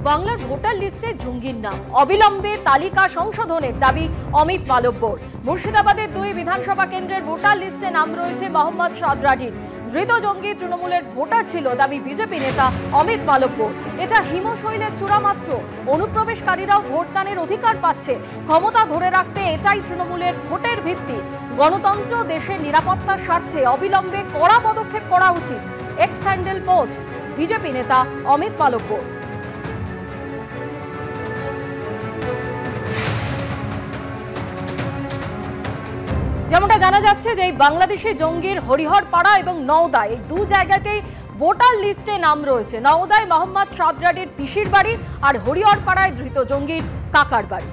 বাংলার ভোটার লিস্টে জঙ্গির নাম, অবিলম্বে তালিকা সংশোধনের দাবি অমিত মালব্যর। মুর্শিদাবাদের 2 বিধানসভা কেন্দ্রের ভোটার লিস্টে নাম রয়েছে মোহাম্মদ সাদরাডির। ধৃত জঙ্গি তৃণমূলের ভোটার ছিল দাবি বিজেপি নেতা অমিত মালব্য। এটা হিমশৈলের চূড়া মাত্র। অনুপ্রবেশকারীরাও ভোটদানের অধিকার পাচ্ছে। ক্ষমতা ধরে রাখতে এটাই তৃণমূলের ভোটের ভিত্তি। গণতন্ত্র দেশের নিরাপত্তার স্বার্থে অবিলম্বে কড়া পদক্ষেপ করা উচিত। এক্স হ্যান্ডেল পোস্ট বিজেপি নেতা অমিত মালব্য। যেমনটা জানা যাচ্ছে যে বাংলাদেশি জঙ্গির হরিহরপাড়া এবং নওদা এই 2 জায়গাতেই ভোটার লিস্টে নাম রয়েছে। নওদায় মোহাম্মদ সাদরাডির পিসির বাড়ি আর হরিহরপাড়ায় ধৃত জঙ্গির কাকার বাড়ি।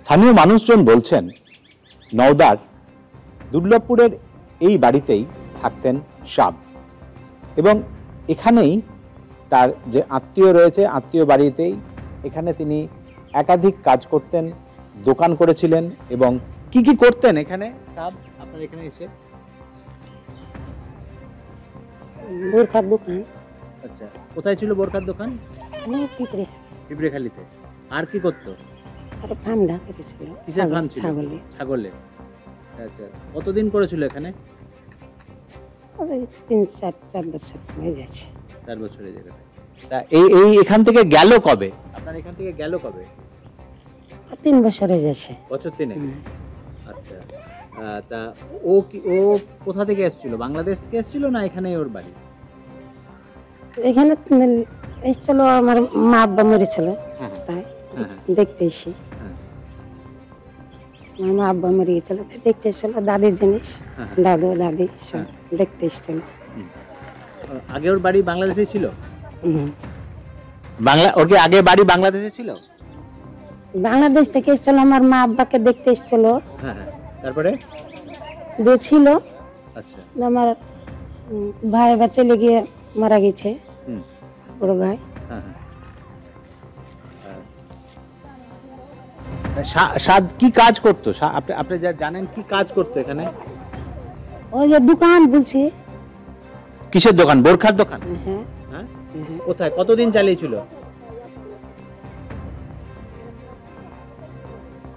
স্থানীয় মানুষজন বলছেন নওদার দুর্লভপুরের এই বাড়িতেই থাকতেন সাব এবং এখানেই তার যে আত্মীয় রয়েছে, আত্মীয় বাড়িতেই এখানে তিনি একাধিক কাজ করতেন, দোকান করেছিলেন। এবং কি কি করতেন এখানে সাব আপনার এখানে এসে? বোরখার দোকান। আচ্ছা, কোথায় ছিল বোরখার দোকান? পিঁপড়েখালিতে। আর কি করতো? আর ফার্ম ঢাকেছিল। কিসের ফার্ম ছিল? ছাগলের। আচ্ছা, কতদিন করেছিল এখানে? 3-4 বছর হয়ে যাচ্ছে। 4 বছরের জায়গাটা। তা এই এখান থেকে গেল কবে? আপনার এখান থেকে গেল কবে? 3 বছর হয়ে যাচ্ছে। বছর 3। আচ্ছা, তা ও কোথা থেকে এসেছিল? বাংলাদেশ থেকে এসেছিল না এখানেই ওর বাড়ি? এখানে এসেছিল, আমার মা আব্বা মরেছিল তাই দেখতে এসে। আমার মা আব্বা মরে গেছিল দেখতে এসেছিল। দাদির জিনিস, দাদু দাদি সব দেখতে এসেছিল। আগে ওর বাড়ি বাংলাদেশে ছিল? ওর কি আগে বাড়ি বাংলাদেশে ছিল? বাংলাদেশ থেকে এসেছিল, আমার মা আব্বাকে দেখতে এসেছিল। তারপরে ছিল। আচ্ছা, আমার ভাই বা চলে গিয়ে মারা গেছে, বড় ভাই। সাদ কি কাজ করতো? আপনি যা জানেন কি কাজ করতো এখানে? ওই যে দোকান বলছি। কিসের দোকান? বোরখার দোকান। হ্যাঁ। কোথায় কতদিন চালিয়েছিল?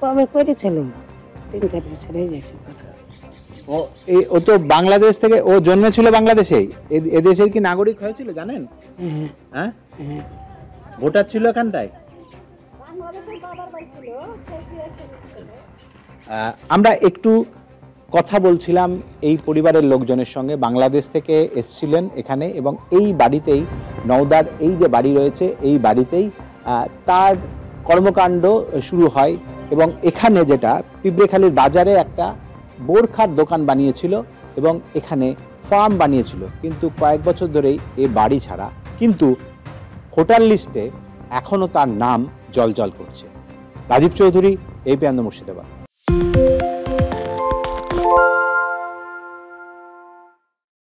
কবে করেছিল? 3-4 বছর হয়ে যাচ্ছে। ও তো বাংলাদেশ থেকে, ও জন্মেছিল বাংলাদেশেই। এদেশের কি নাগরিক হয়েছিল জানেন? হ্যাঁ, ভোটার ছিল এখানটায়। আমরা একটু কথা বলছিলাম এই পরিবারের লোকজনের সঙ্গে। বাংলাদেশ থেকে এসেছিলেন এখানে এবং এই বাড়িতেই, নওদার এই যে বাড়ি রয়েছে এই বাড়িতেই তার কর্মকাণ্ড শুরু হয়। এবং এখানে যেটা পিঁপড়েখালির বাজারে একটা বোরখার দোকান বানিয়েছিল এবং এখানে ফার্ম বানিয়েছিল। কিন্তু কয়েক বছর ধরেই এ বাড়ি ছাড়া, কিন্তু ভোটার লিস্টে এখনও তার নাম জলজল করছে। রাজীব চৌধুরী, এবিপি আনন্দ, মুর্শিদাবাদ।